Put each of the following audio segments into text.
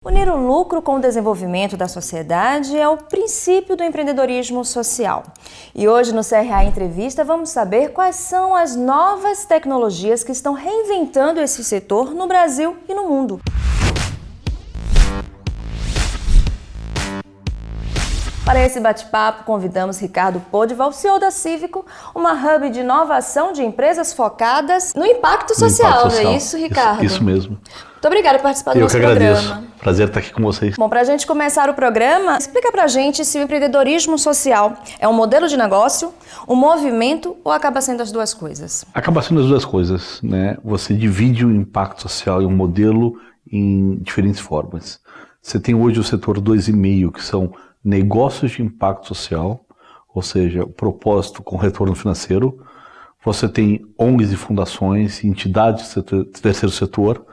Unir o lucro com o desenvolvimento da sociedade é o princípio do empreendedorismo social. E hoje no CRA Entrevista vamos saber quais são as novas tecnologias que estão reinventando esse setor no Brasil e no mundo. Para esse bate-papo, convidamos Ricardo Podival, CEO da Cívico, uma hub de inovação de empresas focadas no impacto social, não é isso, Ricardo? Isso mesmo. Muito obrigada por participar do nosso programa. Eu que agradeço. Prazer estar aqui com vocês. Bom, para a gente começar o programa, explica para a gente se o empreendedorismo social é um modelo de negócio, um movimento ou acaba sendo as duas coisas? Acaba sendo as duas coisas, né? Você divide o impacto social e um modelo em diferentes formas. Você tem hoje o setor 2,5, que são negócios de impacto social, ou seja, o propósito com retorno financeiro. Você tem ONGs e fundações, entidades do terceiro setor.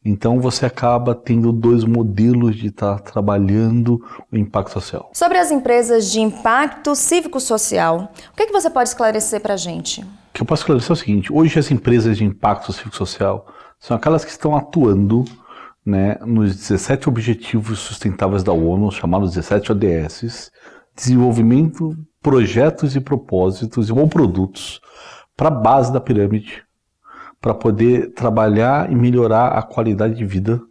Então você acaba tendo dois modelos de estar trabalhando o impacto social. Sobre as empresas de impacto cívico-social, o que você pode esclarecer para a gente? O que eu posso esclarecer é o seguinte: hoje as empresas de impacto cívico-social são aquelas que estão atuando, né, nos 17 Objetivos Sustentáveis da ONU, chamados 17 ODS, desenvolvimento, projetos e propósitos ou produtos para a base da pirâmide, para poder trabalhar e melhorar a qualidade de vida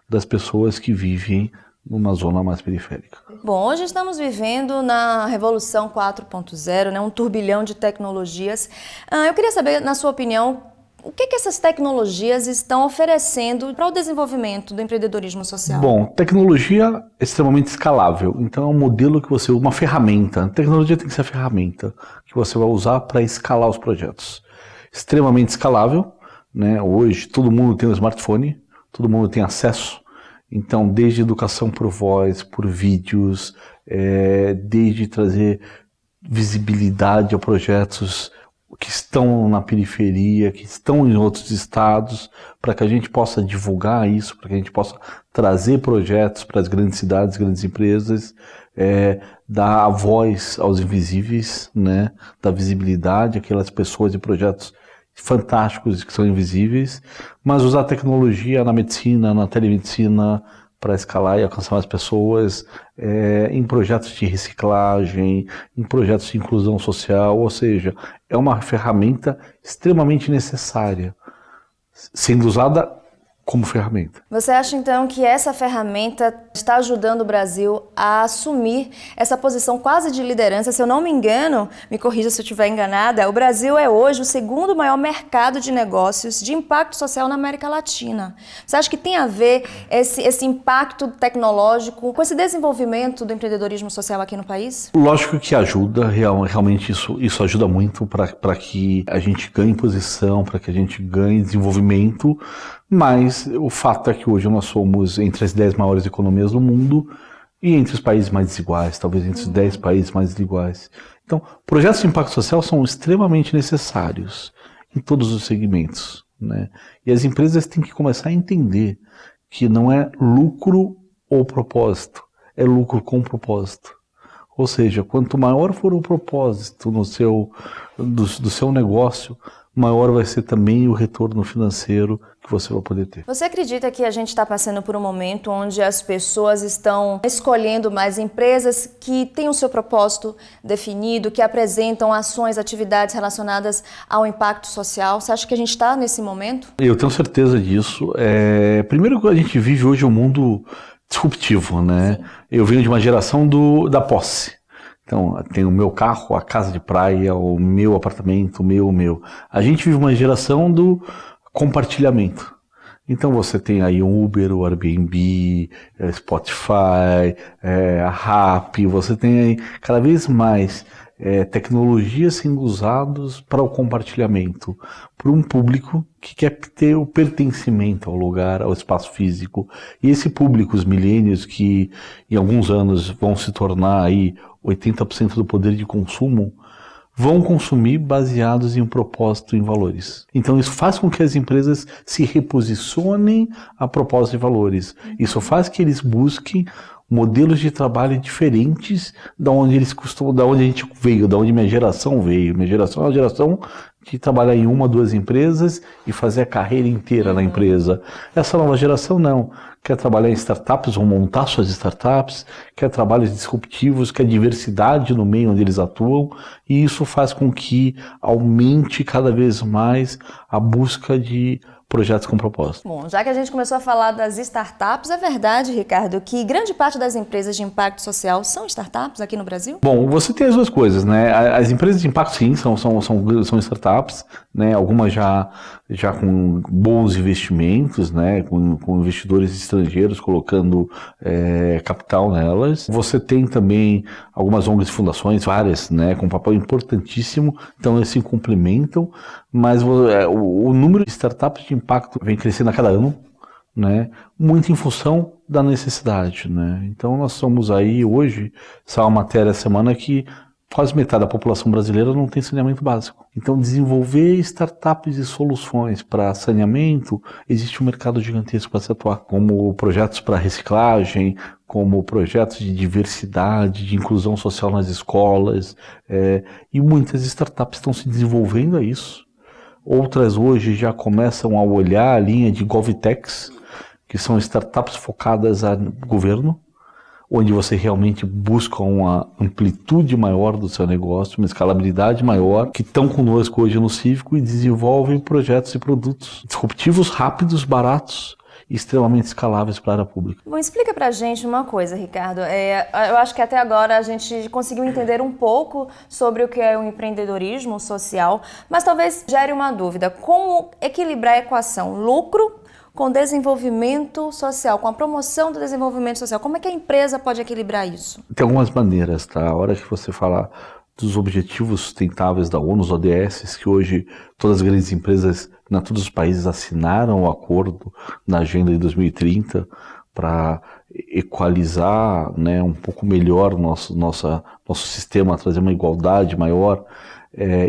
das pessoas que vivem numa zona mais periférica. Bom, hoje estamos vivendo na Revolução 4.0, né, um turbilhão de tecnologias. Eu queria saber, na sua opinião, o que essas tecnologias estão oferecendo para o desenvolvimento do empreendedorismo social? Bom, tecnologia é extremamente escalável. Então é um modelo que você usa, uma ferramenta. A tecnologia tem que ser a ferramenta que você vai usar para escalar os projetos. Extremamente escalável, né? Hoje todo mundo tem um smartphone, todo mundo tem acesso. Então, desde educação por voz, por vídeos, desde trazer visibilidade a projetos que estão na periferia, que estão em outros estados, para que a gente possa divulgar isso, para que a gente possa trazer projetos para as grandes cidades, grandes empresas, dar a voz aos invisíveis, né, dar visibilidade àquelas pessoas e projetos fantásticos que são invisíveis, mas usar a tecnologia na medicina, na telemedicina, para escalar e alcançar mais pessoas, em projetos de reciclagem, em projetos de inclusão social, ou seja, é uma ferramenta extremamente necessária, sendo usada como ferramenta. Você acha então que essa ferramenta está ajudando o Brasil a assumir essa posição quase de liderança? Se eu não me engano, me corrija se eu estiver enganada, o Brasil é hoje o segundo maior mercado de negócios de impacto social na América Latina. Você acha que tem a ver esse impacto tecnológico com esse desenvolvimento do empreendedorismo social aqui no país? Lógico que ajuda, realmente isso ajuda muito para que a gente ganhe posição, para que a gente ganhe desenvolvimento. Mas o fato é que hoje nós somos entre as 10 maiores economias do mundo e entre os países mais desiguais, talvez entre os 10 países mais desiguais. Então, projetos de impacto social são extremamente necessários em todos os segmentos, né? E as empresas têm que começar a entender que não é lucro ou propósito, é lucro com propósito. Ou seja, quanto maior for o propósito do seu negócio, maior vai ser também o retorno financeiro que você vai poder ter. Você acredita que a gente está passando por um momento onde as pessoas estão escolhendo mais empresas que têm o seu propósito definido, que apresentam ações, atividades relacionadas ao impacto social? Você acha que a gente está nesse momento? Eu tenho certeza disso. Primeiro que a gente vive hoje um mundo disruptivo, né? Sim. Eu venho de uma geração da posse. Então, tem o meu carro, a casa de praia, o meu apartamento, o meu. A gente vive uma geração do compartilhamento. Então você tem aí o Uber, o Airbnb, Spotify, a Rappi, você tem aí cada vez mais tecnologias sendo usadas para o compartilhamento, para um público que quer ter o pertencimento ao lugar, ao espaço físico. E esse público, os millennials, que em alguns anos vão se tornar aí 80% do poder de consumo, vão consumir baseados em um propósito, em valores. Então isso faz com que as empresas se reposicionem a propósito de valores. Isso faz que eles busquem modelos de trabalho diferentes da onde eles costumam, da onde a gente veio, da onde minha geração veio. Minha geração é uma geração de trabalhar em uma, duas empresas e fazer a carreira inteira na empresa. Essa nova geração não. Quer trabalhar em startups ou montar suas startups, quer trabalhos disruptivos, quer diversidade no meio onde eles atuam, e isso faz com que aumente cada vez mais a busca de projetos com propósito. Bom, já que a gente começou a falar das startups, é verdade, Ricardo, que grande parte das empresas de impacto social são startups aqui no Brasil? Bom, você tem as duas coisas, né? As empresas de impacto, sim, são startups, né? Algumas já com bons investimentos, né? Com investidores estrangeiros colocando capital nelas. Você tem também algumas ONGs e fundações, várias, né? Com um papel importantíssimo, então eles se complementam, mas o número de startups de impacto vem crescendo a cada ano, né? Muito em função da necessidade, né? Então nós somos aí hoje, saiu uma matéria essa semana que quase metade da população brasileira não tem saneamento básico. Então desenvolver startups e soluções para saneamento, existe um mercado gigantesco para se atuar, como projetos para reciclagem, como projetos de diversidade, de inclusão social nas escolas, e muitas startups estão se desenvolvendo a isso. Outras hoje já começam a olhar a linha de GovTechs, que são startups focadas no governo, onde você realmente busca uma amplitude maior do seu negócio, uma escalabilidade maior, que estão conosco hoje no Cívico e desenvolvem projetos e produtos disruptivos, rápidos, baratos e extremamente escaláveis para a área pública. Bom, explica pra gente uma coisa, Ricardo. Eu acho que até agora a gente conseguiu entender um pouco sobre o que é o empreendedorismo social, mas talvez gere uma dúvida. Como equilibrar a equação lucro com desenvolvimento social, com a promoção do desenvolvimento social? Como é que a empresa pode equilibrar isso? Tem algumas maneiras, tá? A hora que você fala dos objetivos sustentáveis da ONU, os ODS, que hoje todas as grandes empresas, todos os países assinaram o acordo na agenda de 2030 para equalizar, né, um pouco melhor nosso sistema, trazer uma igualdade maior.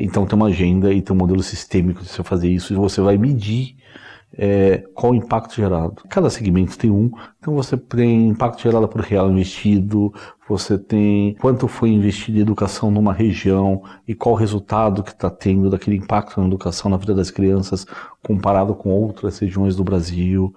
Então tem uma agenda e tem um modelo sistêmico de você fazer isso, e você vai medir qual o impacto gerado. Cada segmento tem um, então você tem impacto gerado por real investido, você tem quanto foi investido em educação numa região e qual o resultado que está tendo daquele impacto na educação na vida das crianças comparado com outras regiões do Brasil.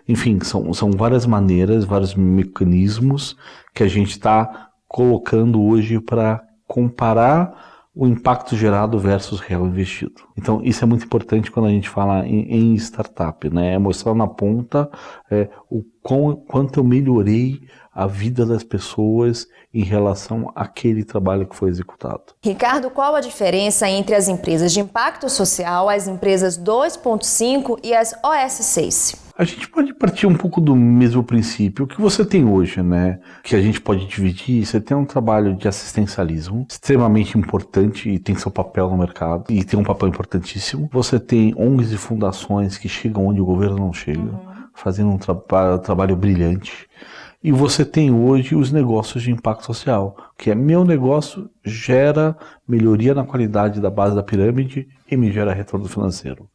Enfim, são várias maneiras, vários mecanismos que a gente está colocando hoje para comparar o impacto gerado versus real investido. Então, isso é muito importante quando a gente fala em startup, né? É mostrar na ponta o quanto eu melhorei a vida das pessoas em relação àquele trabalho que foi executado. Ricardo, qual a diferença entre as empresas de impacto social, as empresas 2.5 e as OS6? A gente pode partir um pouco do mesmo princípio. O que você tem hoje, né, que a gente pode dividir, você tem um trabalho de assistencialismo extremamente importante e tem seu papel no mercado, e tem um papel importantíssimo. Você tem ONGs e fundações que chegam onde o governo não chega, fazendo um trabalho brilhante. E você tem hoje os negócios de impacto social, que é meu negócio gera melhoria na qualidade da base da pirâmide e me gera retorno financeiro.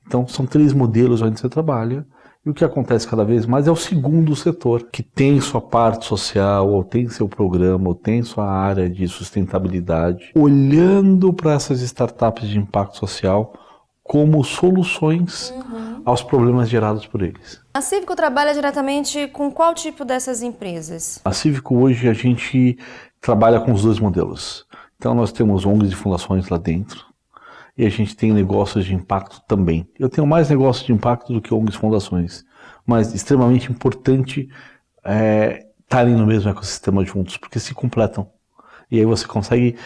Então, são 3 modelos onde você trabalha, e o que acontece cada vez mais é o segundo setor, que tem sua parte social, ou tem seu programa, ou tem sua área de sustentabilidade, olhando para essas startups de impacto social como soluções aos problemas gerados por eles. A Cívico trabalha diretamente com qual tipo dessas empresas? A Cívico hoje a gente trabalha com os 2 modelos. Então, nós temos ONGs e fundações lá dentro, e a gente tem negócios de impacto também. Eu tenho mais negócios de impacto do que ONGs e fundações, mas extremamente importante estarem no mesmo ecossistema juntos, porque se completam. E aí você consegue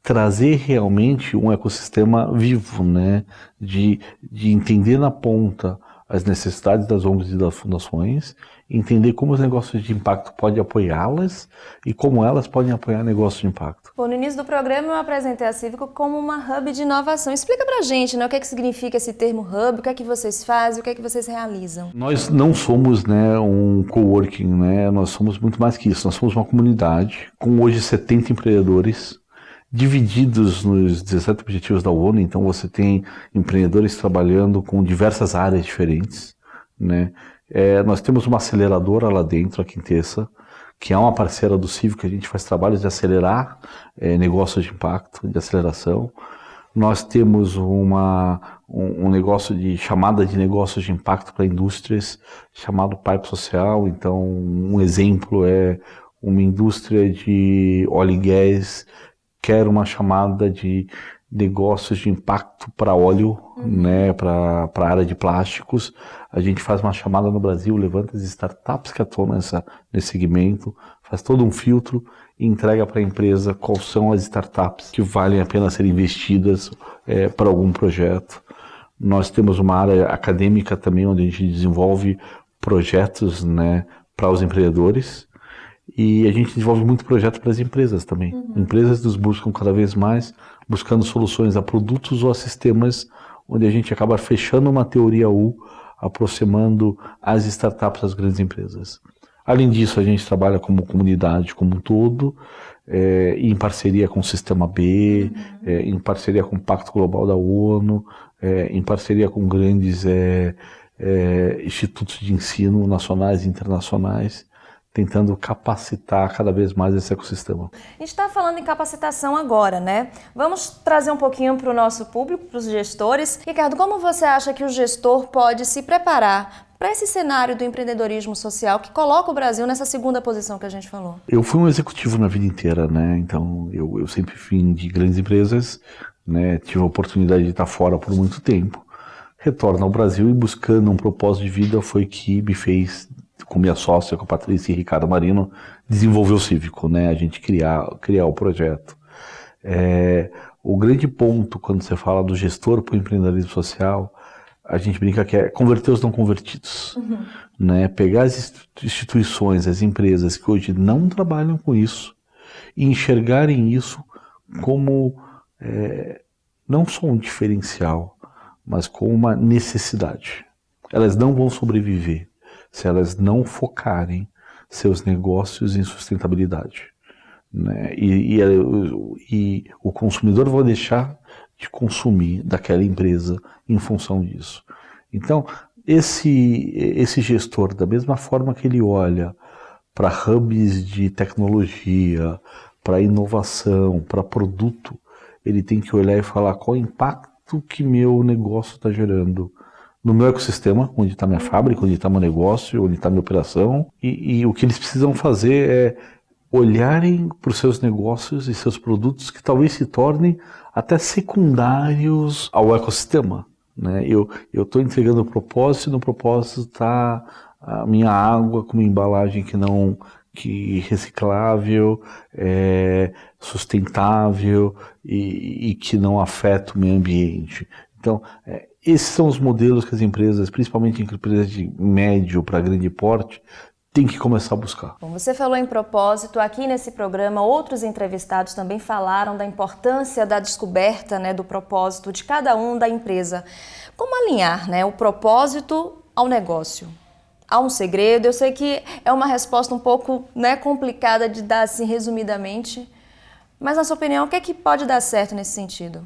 trazer realmente um ecossistema vivo, né? De entender na ponta as necessidades das ONGs e das fundações, entender como os negócios de impacto podem apoiá-las e como elas podem apoiar negócios de impacto. Bom, no início do programa eu apresentei a Cívico como uma hub de inovação. Explica pra gente, né, o que é que significa esse termo hub, o que é que vocês fazem, o que é que vocês realizam? Nós não somos, né, um coworking, né? Nós somos muito mais que isso. Nós somos uma comunidade com hoje 70 empreendedores, divididos nos 17 objetivos da ONU. Então você tem empreendedores trabalhando com diversas áreas diferentes, né? Nós temos uma aceleradora lá dentro, a Quintessa, que é uma parceira do Cívico, que a gente faz trabalhos de acelerar negócios de impacto, de aceleração. Nós temos um negócio de chamada de negócios de impacto para indústrias, chamado Pipe Social. Então, um exemplo é uma indústria de óleo e gás, quer uma chamada de negócios de impacto para óleo, né, para a área de plásticos. A gente faz uma chamada no Brasil, levanta as startups que atuam nesse segmento, faz todo um filtro e entrega para a empresa quais são as startups que valem a pena ser investidas para algum projeto. Nós temos uma área acadêmica também, onde a gente desenvolve projetos, né, para os empreendedores, e a gente desenvolve muito projeto para as empresas também. Empresas nos buscam cada vez mais, buscando soluções a produtos ou a sistemas, onde a gente acaba fechando uma teoria U, aproximando as startups das grandes empresas. Além disso, a gente trabalha como comunidade como um todo, em parceria com o Sistema B, em parceria com o Pacto Global da ONU, em parceria com grandes institutos de ensino nacionais e internacionais, tentando capacitar cada vez mais esse ecossistema. A gente está falando em capacitação agora, né? Vamos trazer um pouquinho para o nosso público, para os gestores. Ricardo, como você acha que o gestor pode se preparar para esse cenário do empreendedorismo social que coloca o Brasil nessa segunda posição que a gente falou? Eu fui um executivo na vida inteira, né? Então eu sempre vim de grandes empresas, né? Tive a oportunidade de estar fora por muito tempo. Retorno ao Brasil e buscando um propósito de vida foi que me fez, com minha sócia, com a Patrícia e Ricardo Marino, desenvolver o Cívico, né? A gente criar o projeto. O grande ponto quando você fala do gestor para o empreendedorismo social, a gente brinca que é converter os não convertidos, né? Pegar as instituições, as empresas que hoje não trabalham com isso e enxergarem isso como não só um diferencial, mas como uma necessidade. Elas não vão sobreviver se elas não focarem seus negócios em sustentabilidade, né? E o consumidor vai deixar de consumir daquela empresa em função disso. Então, esse gestor, da mesma forma que ele olha para hubs de tecnologia, para inovação, para produto, ele tem que olhar e falar qual é o impacto que meu negócio está gerando no meu ecossistema, onde está minha fábrica, onde está meu negócio, onde está minha operação, e o que eles precisam fazer é olharem para os seus negócios e seus produtos que talvez se tornem até secundários ao ecossistema, né? Eu estou entregando o propósito, e no propósito está a minha água com uma embalagem que reciclável, sustentável e que não afeta o meio ambiente. Então, esses são os modelos que as empresas, principalmente empresas de médio para grande porte, tem que começar a buscar. Bom, você falou em propósito, aqui nesse programa outros entrevistados também falaram da importância da descoberta, né, do propósito de cada um da empresa. Como alinhar, né, o propósito ao negócio? Há um segredo? Eu sei que é uma resposta um pouco, né, complicada de dar assim resumidamente, mas na sua opinião, o que é que pode dar certo nesse sentido?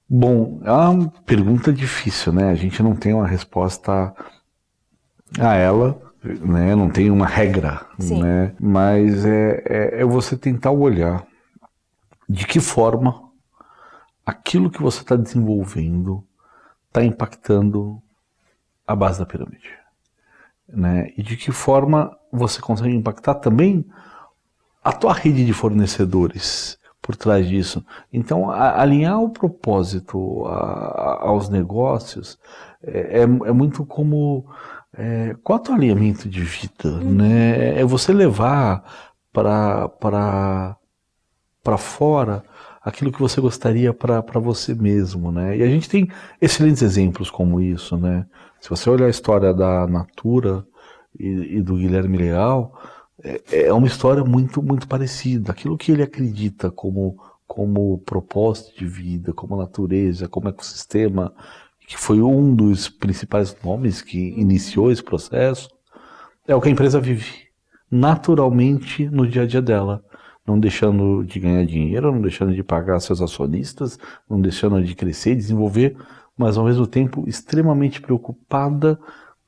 Bom, é uma pergunta difícil, né? A gente não tem uma resposta a ela, né? Não tem uma regra, né? Mas é você tentar olhar de que forma aquilo que você está desenvolvendo está impactando a base da pirâmide, né? E de que forma você consegue impactar também a tua rede de fornecedores por trás disso. Então, alinhar o propósito aos negócios é muito como qual é o teu alinhamento de vida, né? É você levar para fora aquilo que você gostaria para você mesmo, né? E a gente tem excelentes exemplos como isso, né? Se você olhar a história da Natura e do Guilherme Leal, é uma história muito, muito parecida. Aquilo que ele acredita como propósito de vida, como natureza, como ecossistema, que foi um dos principais nomes que iniciou esse processo, é o que a empresa vive naturalmente no dia a dia dela. Não deixando de ganhar dinheiro, não deixando de pagar seus acionistas, não deixando de crescer e desenvolver, mas ao mesmo tempo extremamente preocupada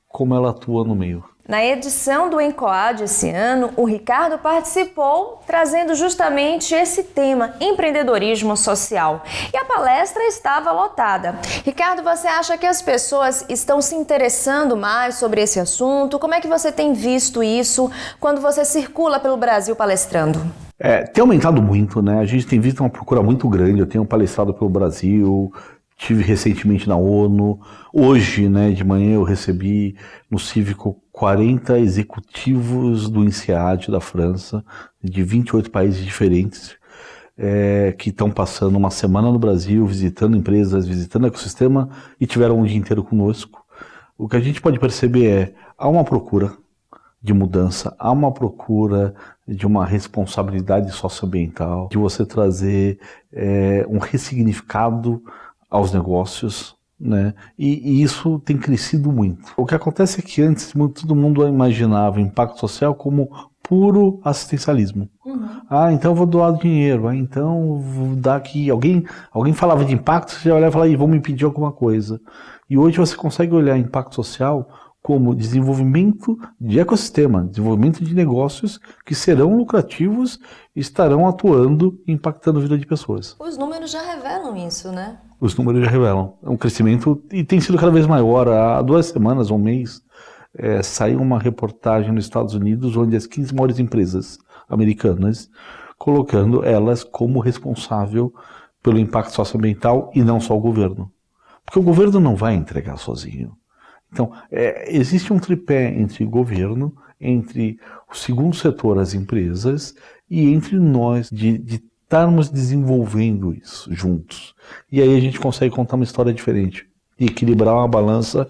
como ela atua no meio. Na edição do ENCOAD esse ano, o Ricardo participou trazendo justamente esse tema, empreendedorismo social. E a palestra estava lotada. Ricardo, você acha que as pessoas estão se interessando mais sobre esse assunto? Como é que você tem visto isso quando você circula pelo Brasil palestrando? Tem aumentado muito, né? A gente tem visto uma procura muito grande. Eu tenho palestrado pelo Brasil, tive recentemente na ONU. Hoje, né, de manhã eu recebi no Cívico 40 executivos do INSEAD da França, de 28 países diferentes, que estão passando uma semana no Brasil, visitando empresas, visitando o ecossistema e tiveram um dia inteiro conosco. O que a gente pode perceber há uma procura de mudança, há uma procura de uma responsabilidade socioambiental, de você trazer um ressignificado aos negócios, né? E isso tem crescido muito. O que acontece é que antes todo mundo imaginava impacto social como puro assistencialismo. Então eu vou doar dinheiro, então vou dar aqui. Alguém falava de impacto, você olhava e falava, vão me pedir alguma coisa. E hoje você consegue olhar impacto social como desenvolvimento de ecossistema, desenvolvimento de negócios que serão lucrativos e estarão atuando e impactando a vida de pessoas. Os números já revelam isso, né? Os números já revelam. É um crescimento e tem sido cada vez maior. Há 2 semanas, um mês, saiu uma reportagem nos Estados Unidos onde as 15 maiores empresas americanas, colocando elas como responsável pelo impacto socioambiental e não só o governo. Porque o governo não vai entregar sozinho. Então, existe um tripé entre governo, entre o segundo setor, as empresas, e entre nós de estarmos desenvolvendo isso juntos. E aí a gente consegue contar uma história diferente e equilibrar uma balança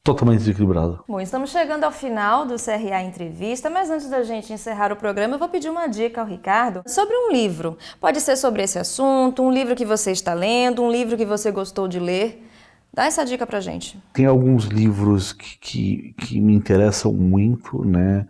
totalmente desequilibrada. Bom, estamos chegando ao final do CRA Entrevista, mas antes da gente encerrar o programa, eu vou pedir uma dica ao Ricardo sobre um livro. Pode ser sobre esse assunto, um livro que você está lendo, um livro que você gostou de ler. Dá essa dica pra gente. Tem alguns livros que me interessam muito, né?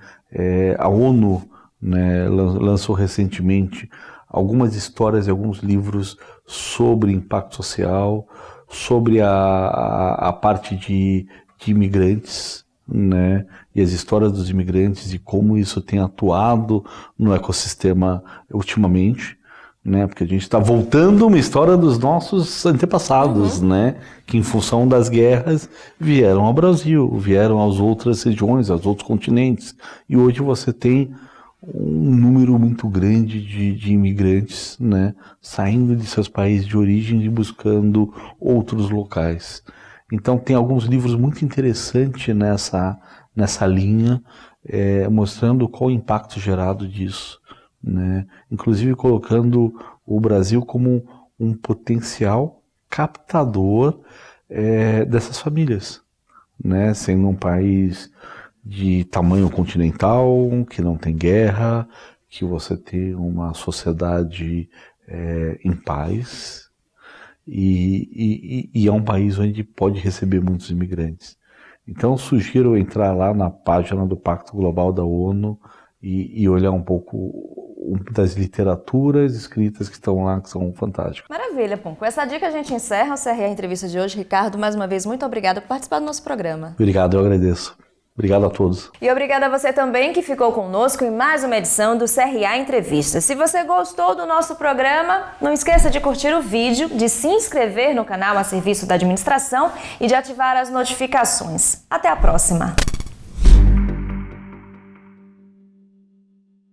A ONU, né, lançou recentemente algumas histórias e alguns livros sobre impacto social, sobre a parte de imigrantes, né? E as histórias dos imigrantes e como isso tem atuado no ecossistema ultimamente. Né, porque a gente está voltando uma história dos nossos antepassados, né, que em função das guerras vieram ao Brasil, vieram às outras regiões, aos outros continentes. E hoje você tem um número muito grande de imigrantes, né, saindo de seus países de origem e buscando outros locais. Então tem alguns livros muito interessantes nessa linha, mostrando qual o impacto gerado disso. Né? Inclusive colocando o Brasil como um potencial captador dessas famílias, né? Sendo um país de tamanho continental, que não tem guerra, que você tem uma sociedade em paz e é um país onde pode receber muitos imigrantes. Então sugiro entrar lá na página do Pacto Global da ONU e olhar um pouco das literaturas escritas que estão lá, que são fantásticas. Maravilha, Pum. Com essa dica a gente encerra o CRA Entrevista de hoje. Ricardo, mais uma vez, muito obrigada por participar do nosso programa. Obrigado, eu agradeço. Obrigado a todos. E obrigada a você também que ficou conosco em mais uma edição do CRA Entrevista. Se você gostou do nosso programa, não esqueça de curtir o vídeo, de se inscrever no canal a serviço da administração e de ativar as notificações. Até a próxima!